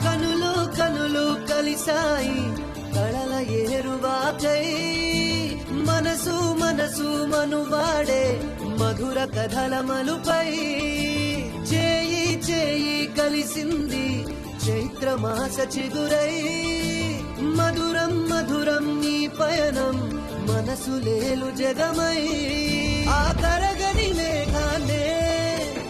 కనులు కనులు కలిసాయి కళల ఏరువాకై మనసు మనసు మనువాడే మధుర కథల మలుపై చేయి చేయి కలిసింది చైత్రమాస చిగురై మధురం మధురం నీ పయనం మనసు లేలు జగమై ఆ కరగని మేఘాన్నే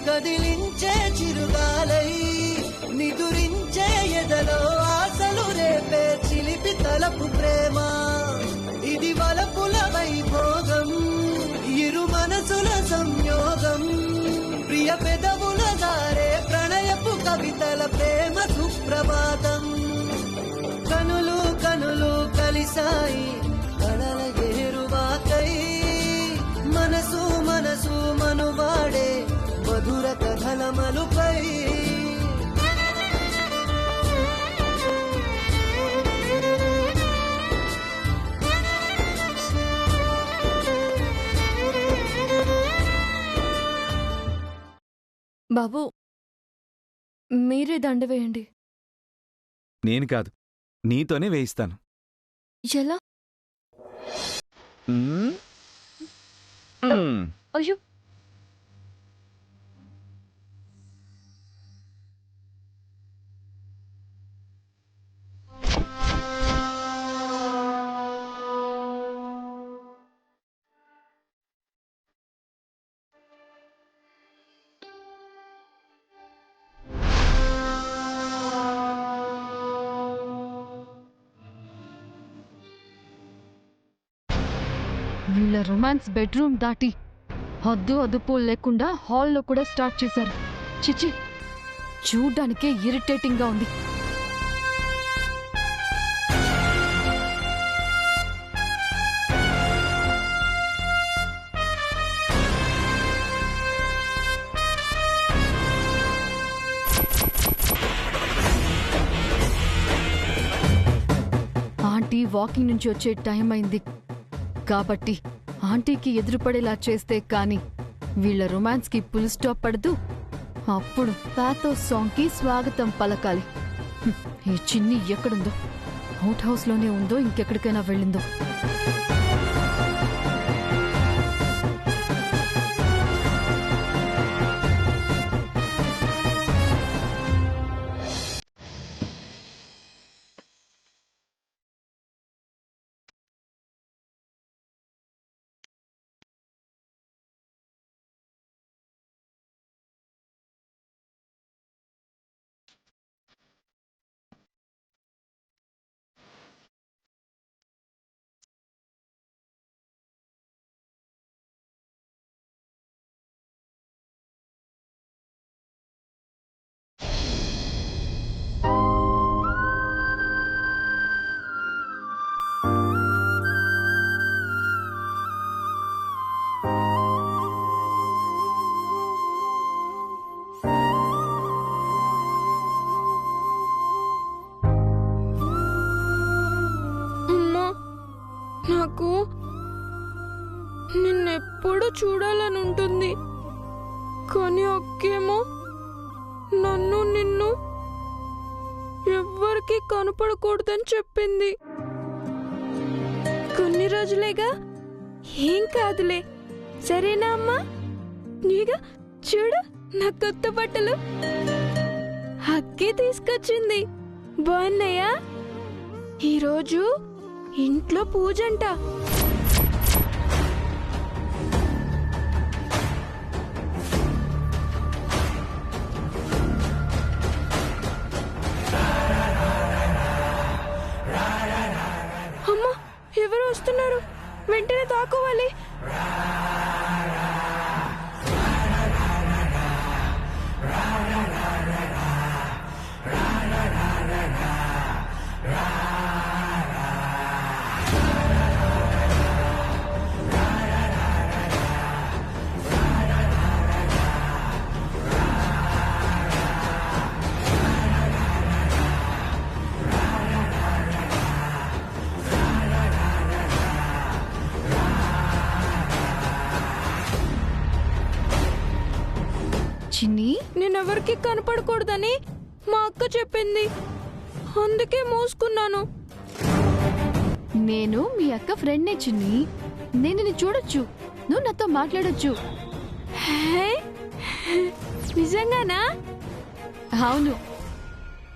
కదిలించే చిరుగాలై నిదురించే ఎదలో ఆశలు రేపే చిలిపి తలపు ప్రేమ ఇది వలపుల వైభోగం ఇరు మనసుల సంయోగం ప్రియ పెదవుల దారే ప్రణయపు కవితల ప్రేమ సుప్రభాతం కనులు కనులు కలిసాయి కళల ఏరువాకై మనసు మనసు మనువాడే మధుర కథల మలుపై బాబు మీరే దండ వేయండి. నేను కాదు, నీతోనే వేయిస్తాను. ఎలా? అయ్యో, వీళ్ళ రొమాన్స్ బెడ్రూమ్ దాటి హద్దు అదుపు లేకుండా హాల్లో కూడా స్టార్ట్ చేశారు. చిచి, చూడ్డానికే ఇరిటేటింగ్ గా ఉంది. ఆంటీ వాకింగ్ నుంచి వచ్చే టైం అయింది కాబట్టి ఆంటీకి ఎదురుపడేలా చేస్తే కాని వీళ్ల రొమాన్స్ కి ఫుల్ స్టాప్ పడదు. అప్పుడు పాథోస్ సాంగ్ కి స్వాగతం పలకాలి. ఈ చిన్ని ఎక్కడుందో? అవుట్ హౌస్ లోనే ఉందో ఇంకెక్కడికైనా వెళ్ళిందో? నాకు నిన్నెప్పుడు చూడాలనుంటుంది, కానీ అక్కేమో నన్ను నిన్ను ఎవ్వరికి కనపడకూడదని చెప్పింది. కొన్ని రోజులేగా, ఏం కాదులే, సరేనా అమ్మా? నీగా చూడు నా కొత్త బట్టలు అక్కే తీసుకొచ్చింది, బాగున్నాయా? ఈరోజు ఇంట్లో పూజంట. అమ్మా, ఎవరు వస్తున్నారు? వెంటనే తాకోవాలి. చిన్ని నేనెవరికి కనపడకూడదని మా అక్క చెప్పింది, అందుకే మోసుకున్నాను. నేను మీ అక్క ఫ్రెండ్నే చిన్ని. నేను నిన్ను చూడొచ్చు, నువ్వు నాతో మాట్లాడొచ్చు. హే, నిజంగానా? అవును,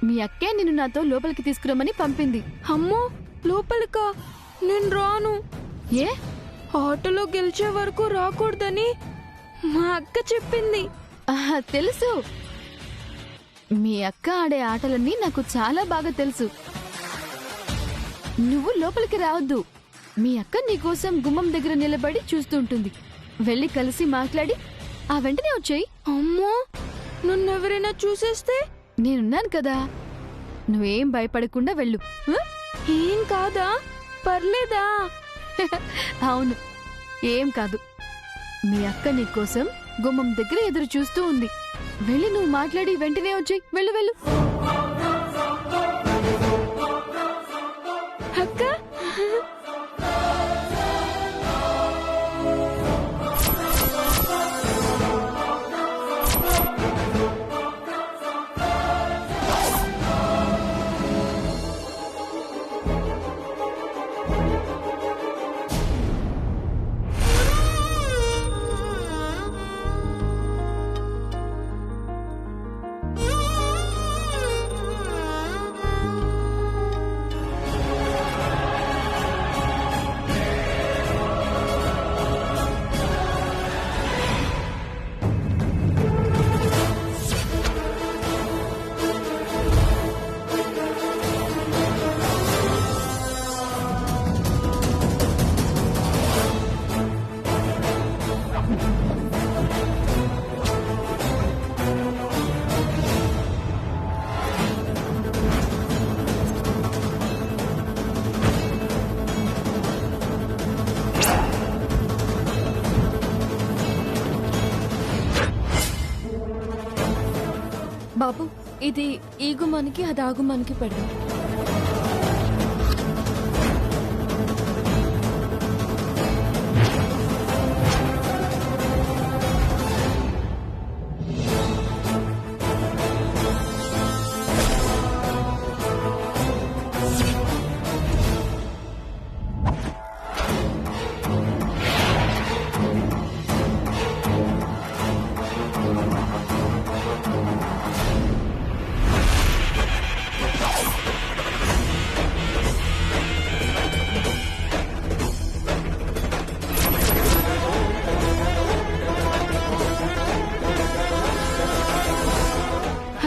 మీ అక్కే నిన్ను నాతో లోపలికి తీసుకురమ్మని పంపింది. అమ్మో, లోపలికా? నేను రాను. ఏ? ఆటలో గెలిచే వరకు రాకూడదని మా అక్క చెప్పింది. ఆహా, తెలుసు. మీ అక్క ఆడే ఆటలన్నీ నాకు చాలా బాగా తెలుసు. నువ్వు లోపలికి రావద్దు. మీ అక్క నీకోసం గుమ్మం దగ్గర నిలబడి చూస్తూ ఉంటుంది. వెళ్ళి కలిసి మాట్లాడి ఆ వెంటనే వచ్చేయి. అమ్మో, నన్నెవరైనా చూసేస్తే? నేనున్నాను కదా, నువ్వేం భయపడకుండా వెళ్ళు. ఆ? ఏం కాదా? పర్లేదా? అవును, ఏం కాదు. మీ అక్క నీకోసం గుమ్మం దగ్గర ఎదురు చూస్తూ ఉంది. వెళ్ళి నువ్వు మాట్లాడి వెంటనే వచ్చేయి. వెళ్ళు వెళ్ళు. అక్క, బాబు, ఇది ఈ గుమ్మానికి, అది ఆ గుమ్మానికి పెడదాం.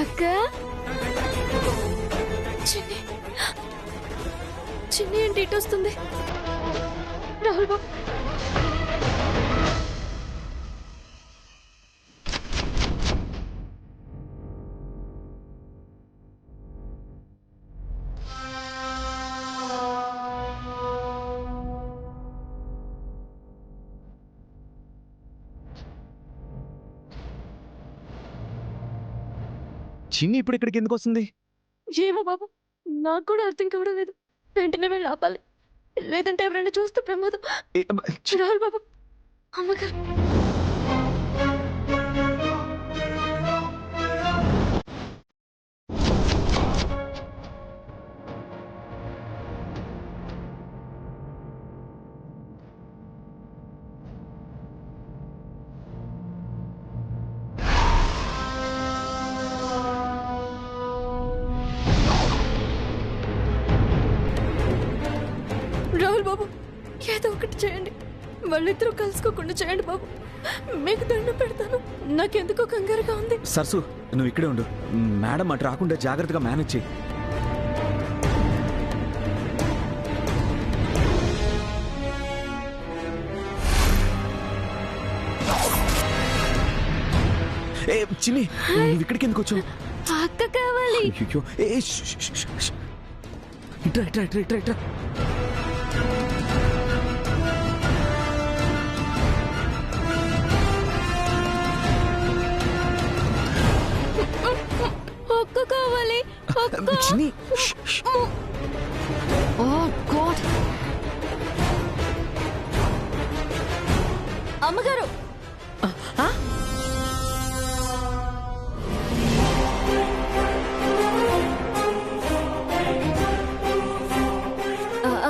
అక్క, చిన్ని, చిన్ని ఏంటి ఇటు వస్తుంది? రాహుల్ బాబు, చిన్ని ఇప్పుడు ఇక్కడికి ఎందుకు వస్తుంది? ఏమో బాబు, నాకు కూడా అర్థం కావడం లేదు. వెంటనే వెళ్ళి ఆపాలి, లేదంటే ఎవరైనా చూస్తే ప్రమాదం. రాహుల్ బాబు, అమ్మగారు. రాహుల్ బాబు, ఏదో ఒకటి చేయండి. వాళ్ళిద్దరూ కలుసుకోకుండా చేయండి బాబు. మీకు దండం పెడతాను. నాకెందుకో కంగారుగా ఉంది. సరసు, నువ్వు ఇక్కడే ఉండు. మేడం అటు రాకుండా జాగ్రత్తగా మేనేజ్ చేయి. ఏ చిన్ని, నువ్వు ఇక్కడికి ఎందుకు వచ్చావు? అక్క కావాలి. అయ్యో, ఏ ఇట్రా ఇట్రా ఇట్రా ఇట్రా ఇట్రా. అక్క కావాలి. అక్క. చిన్ని, ఓ గాడ్. అమ్మగారు,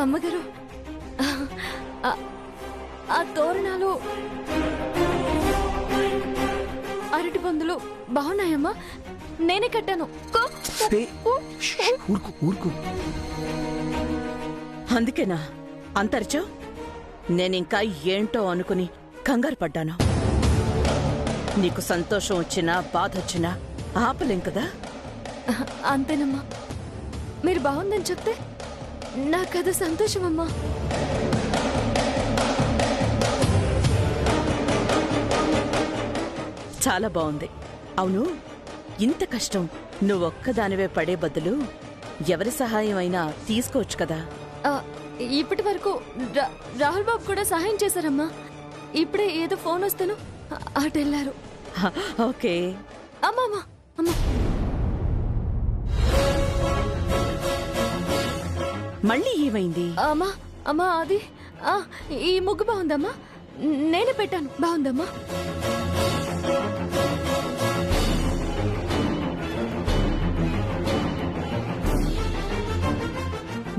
అమ్మగారు, ఆ తోరణాలు, అరటి పందులు బాగున్నాయమ్మా. నేనే కట్టాను. ఊరుకు ఊరుకు. అందుకేనా అంతరిచా? నేనింకా ఏంటో అనుకుని కంగారు పడ్డాను. నీకు సంతోషం వచ్చినా బాధ వచ్చినా ఆపలేం కదా. అంతేనమ్మా. మీరు బాగుందని చెప్తే నాకది సంతోషమమ్మా. చాలా బాగుంది. అవును, ఇంత కష్టం నువ్వొక్కదానివే పడే బదులు ఎవరి సహాయం అయినా తీసుకోవచ్చు కదా. ఇప్పటి వరకు రాహుల్ బాబు కూడా సహాయం చేశారమ్మా. ఇప్పుడే ఏదో ఫోన్ వస్తాను అటెళ్ళారు. ఓకే. అమ్మా అమ్మా అమ్మా, మళ్ళీ ఏమైంది? అమ్మా అమ్మా, అది ఈ ముగ్గు బాగుందమ్మా. నేనే పెట్టాను. బాగుందమ్మా.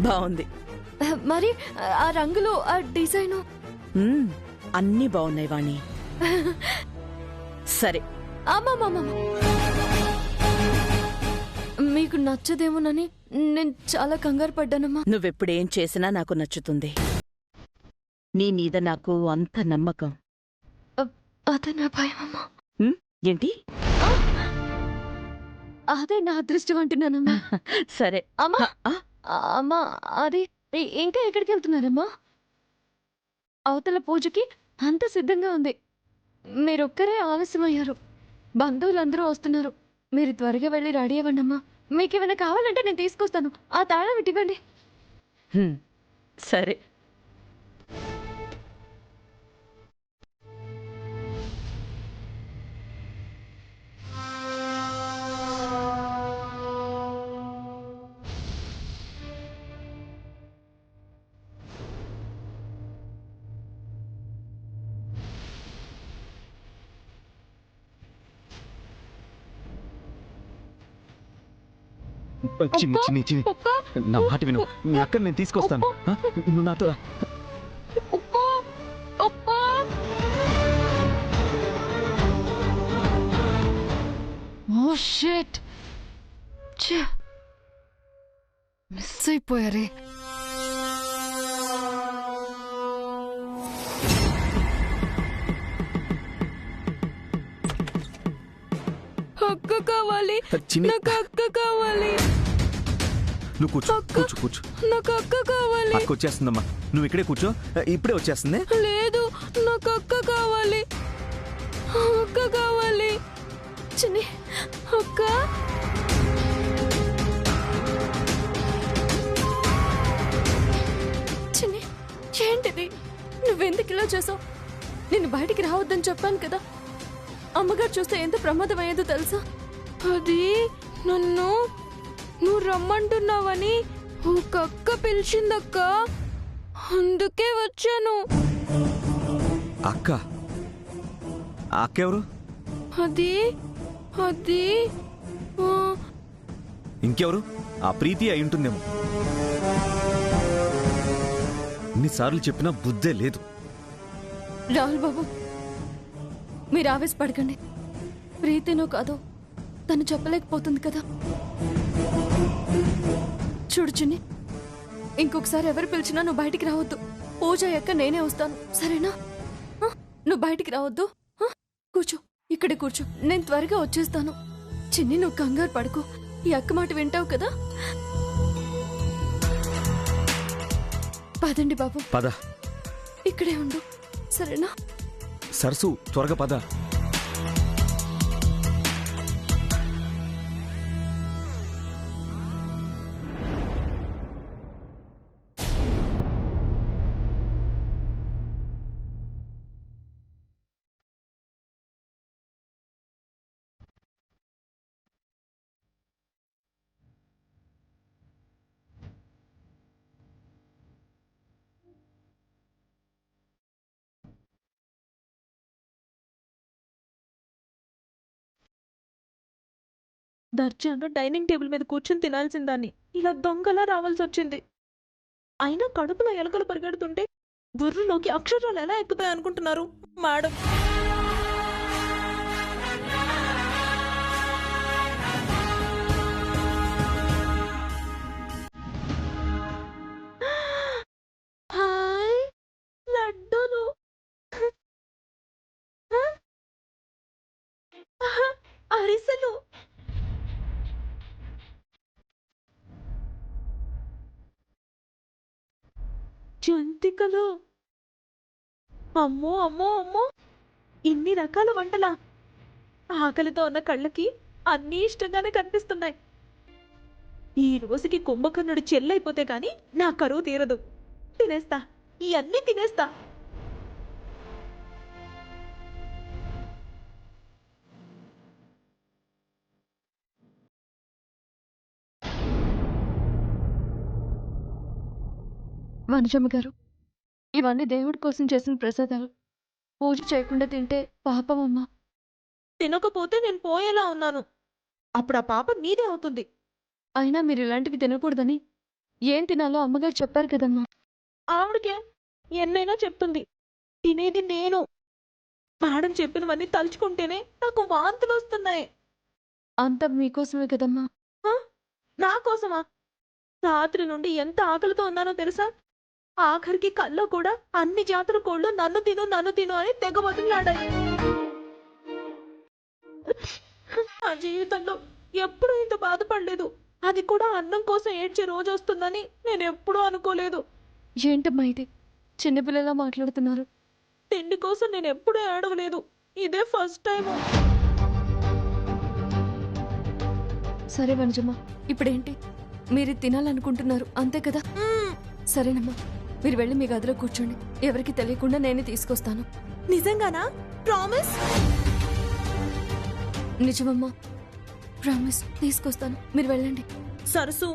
బాగుంది. మరి ఆ రంగులు, ఆ డిజైను అన్నీ బాగున్నాయి వాణి. సరే. అమ్మా, మీకు నచ్చదేమోనని నేను చాలా కంగారు పడ్డానమ్మా. నువ్వెప్పుడేం చేసినా నాకు నచ్చుతుంది. నీ మీద నాకు అంత నమ్మకం. అదే నా భయం అమ్మా. ఏంటి? అదే నా అదృష్టం అంటున్నానమ్మా. సరే అమ్మా అమ్మా, అది ఇంకా ఎక్కడికి వెళ్తున్నారమ్మా? అవతల పూజకి అంత సిద్ధంగా ఉంది. మీరొక్కరే ఆలస్యమయ్యారు. బంధువులందరూ వస్తున్నారు. మీరు త్వరగా వెళ్ళి రెడీ అవ్వండి అమ్మా. మీకేమైనా కావాలంటే నేను తీసుకొస్తాను. ఆ తాళం ఇవ్వండి. సరే. చిన్ని చిన్ని చిన్ని, నా మాట విను. మీ అక్కని నేను తీసుకొస్తాను. నువ్వు నాతో రా. ఓ షిట్, మిస్ అయిపోయారే. అక్క కావాలి, చిన్ని, నాకు అక్క కావాలి. నువ్వు కూర్చో కూర్చో కూర్చో. నాకు అక్క కావాలి. అక్క వచ్చేస్తుందమ్మా, నువ్వు ఇక్కడే కూర్చో. ఇప్పుడే వచ్చేస్తుంది. లేదు, నాకు అక్క కావాలి. అక్క కావాలి. చిన్ని, అక్క, చిన్ని, ఏంటిది? నువ్వెందుకు ఇలా చేసావు? నేను బయటికి రావద్దని చెప్పాను కదా. అమ్మగారు చూస్తే ఎంత ప్రమాదం అయ్యేదో తెలుసా? అది నువ్వు రమ్మంటున్నావని ఒక అక్క పిలిచిందక్క, అందుకే వచ్చాను. అక్క? అక్క ఎవరు? అది అది ఇంకెవరు? ఆ ప్రీతి అయి ఉంటుందేమో. ఎన్నిసార్లు చెప్పినా బుద్ధే లేదు. రాహుల్ బాబు, మీరు ఆవేశపడకండి. ప్రీతినో కాదో తను చెప్పలేకపోతుంది కదా. చూడు చిన్ని, ఇంకొకసారి ఎవరు పిలిచినా నువ్వు బయటికి రావద్దు. పూజ అయ్యాక నేనే వస్తాను, సరేనా? నువ్వు బయటికి రావద్దు. కూర్చో, ఇక్కడే కూర్చో. నేను త్వరగా వచ్చేస్తాను. చిన్ని, నువ్వు కంగారు పడుకో. ఈ అక్క మాట వింటావు కదా. పదండి బాబు, పద. ఇక్కడే ఉండు, సరేనా? సరసు, త్వరగా పద. దర్జాగా డైనింగ్ టేబుల్ మీద కూర్చుని తినాల్సిందాన్ని ఇలా దొంగలా రావాల్సి వచ్చింది. అయినా కడుపులో ఎలుకలు పరిగెడుతుంటే బుర్రలోకి అక్షరాలు ఎలా ఎక్కుతాయి అనుకుంటున్నారు మేడం? హాయ్ లడ్డూలు. అరిసెలు. జంతికలు. అమ్మో అమ్మో అమ్మో, ఇన్ని రకాల వంటలా? ఆకలితో ఉన్న కళ్ళకి అన్నీ ఇష్టంగానే కనిపిస్తున్నాయి. ఈ రోజుకి కుంభకర్ణుడు చెల్లైపోతే గాని నా కరువు తీరదు. తినేస్తా, ఈ అన్నీ తినేస్తా. వనజమ్మ గారు, ఇవన్నీ దేవుడి కోసం చేసిన ప్రసాదాలు. పూజ చేయకుండా తింటే పాపం అమ్మా. తినకపోతే నేను పోయేలా ఉన్నాను. అప్పుడు ఆ పాప నీదే అవుతుంది. అయినా మీరు ఇలాంటివి తినకూడదని ఏం తినాలో అమ్మగారు చెప్పారు కదమ్మా. ఆవిడకే ఎన్నైనా చెప్తుంది, తినేది నేను. మేడం చెప్పినవన్నీ తలుచుకుంటేనే నాకు వాంతులు వస్తున్నాయి. అంతా మీకోసమే కదమ్మా. హ? నా కోసమా? రాత్రి నుండి ఎంత ఆకలితో ఉన్నానో తెలుసా? ఆఖరికి కల్లో కూడా అన్ని జాతుల కోళ్ళు నన్ను తిను నన్ను తిను అని తెగ బతుకులాడాయి. నా జీవితంలో ఎప్పుడూ ఇంత బాధపడలేదు. అది కూడా అన్నం కోసం ఏడ్చే రోజు వస్తుందని నేను ఎప్పుడూ అనుకోలేదు. ఏంటమ్మా ఇది, చిన్నపిల్లలా మాట్లాడుతున్నారు? తిండి కోసం నేను ఎప్పుడూ ఏడవలేదు. ఇదే ఫస్ట్ టైం. సరే వనజమ్మ, ఇప్పుడేంటి? మీరు తినాలనుకుంటున్నారు అంతే కదా? సరేనమ్మా, మీరు వెళ్ళి మీ గదిలో కూర్చోండి. ఎవరికి తెలియకుండా నేనే తీసుకొస్తాను. నిజంగానా? ప్రామిస్? నిజమమ్మా, ప్రామిస్. తీసుకొస్తాను, మీరు వెళ్ళండి. సరసు,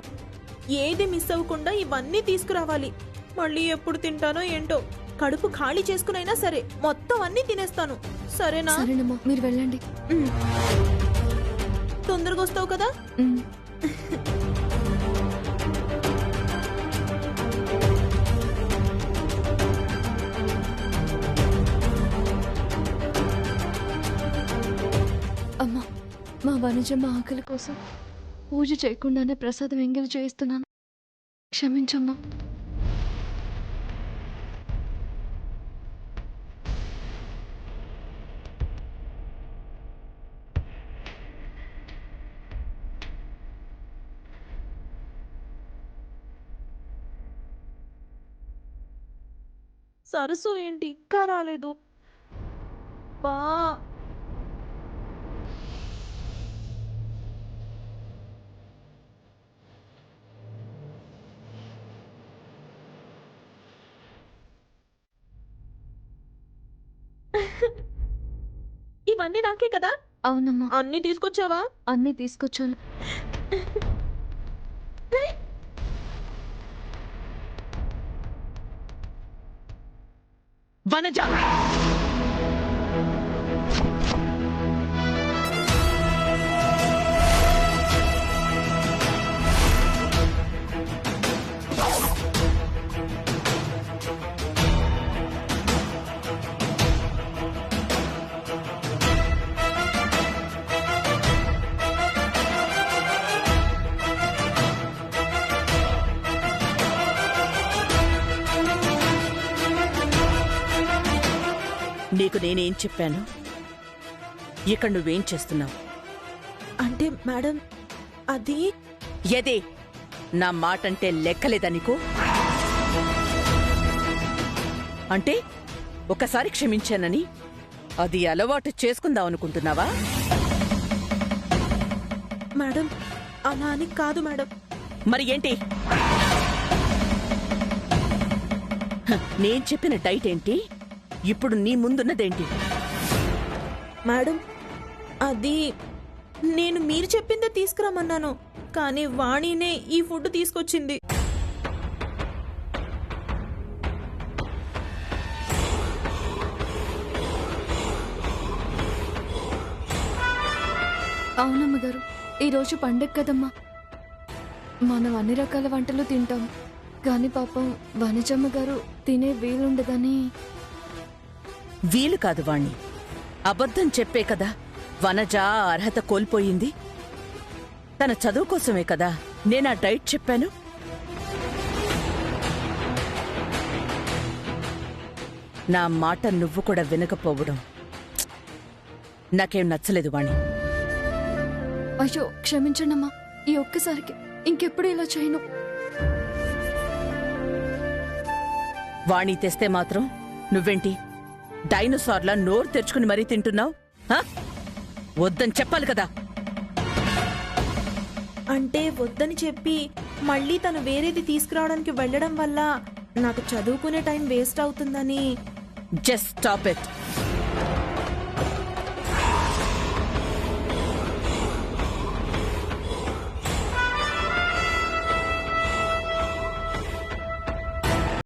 ఏది మిస్ అవ్వకుండా ఇవన్నీ తీసుకురావాలి. మళ్ళీ ఎప్పుడు తింటానో ఏంటో. కడుపు ఖాళీ చేసుకునైనా సరే మొత్తం అన్నీ తినేస్తాను. సరేనా? సరేనమ్మా, మీరు వెళ్ళండి. తొందరగా వస్తావు కదా? ఉమ్. అమ్మా, మా వనజమ్మ ఆకలి కోసం పూజ చేయకుండానే ప్రసాదం ఎంగిలి చేయిస్తున్నాను. క్షమించమ్మా. సరసు ఏంటి ఇంకా రాలేదు? బా ఇవన్నీ నాకే కదా? అవునమ్మా, అన్నీ తీసుకొచ్చావా? అన్నీ తీసుకొచ్చాను. వనజ, నీకు నేనేం చెప్పాను? ఇక్కడ నువ్వేం చేస్తున్నావు? అంటే మేడం, అది ఎదే నా మాటంటే లెక్కలేదా నీకు? అంటే ఒకసారి క్షమించానని అది అలవాటు చేసుకుందాం అనుకుంటున్నావా? మేడం, అలా అని కాదు మేడం. మరి ఏంటి? నేను చెప్పిన డైట్ ఏంటి? ఇప్పుడు నీ ముందున్నదేంటి? మేడం, అది నేను మీరు చెప్పిందే తీసుకురమ్మన్నాను, కానీ వాణినే ఈ ఫుడ్ తీసుకొచ్చింది. అవునమ్మ గారు, ఈరోజు పండగ కదమ్మా. మనం అన్ని రకాల వంటలు తింటాం. కానీ పాపం వనజమ్మ గారు తినే వీలుండదని. వీలు కాదు వాణ్ణి. అబద్ధం చెప్పే కదా వనజ అర్హత కోల్పోయింది. తన చదువు కోసమే కదా నేనా డైట్ చెప్పాను. నా మాట నువ్వు కూడా వినకపోవడం నాకేం నచ్చలేదు వాణ్ణి. అయ్యో క్షమించండమ్మా, ఈ ఒక్కసారికి ఇంకెప్పుడు ఇలా చేయను. వాణి తెస్తే మాత్రం నువ్వేంటి డైనోసార్లా నోరు తెరుచుకుని మరీ తింటున్నావు? వద్దని చెప్పాలి కదా. అంటే వద్దని చెప్పి మళ్ళీ తను వేరేది తీసుకురావడానికి వెళ్ళడం వల్ల నాకు చదువుకునే టైం వేస్ట్ అవుతుందని. Just stop it.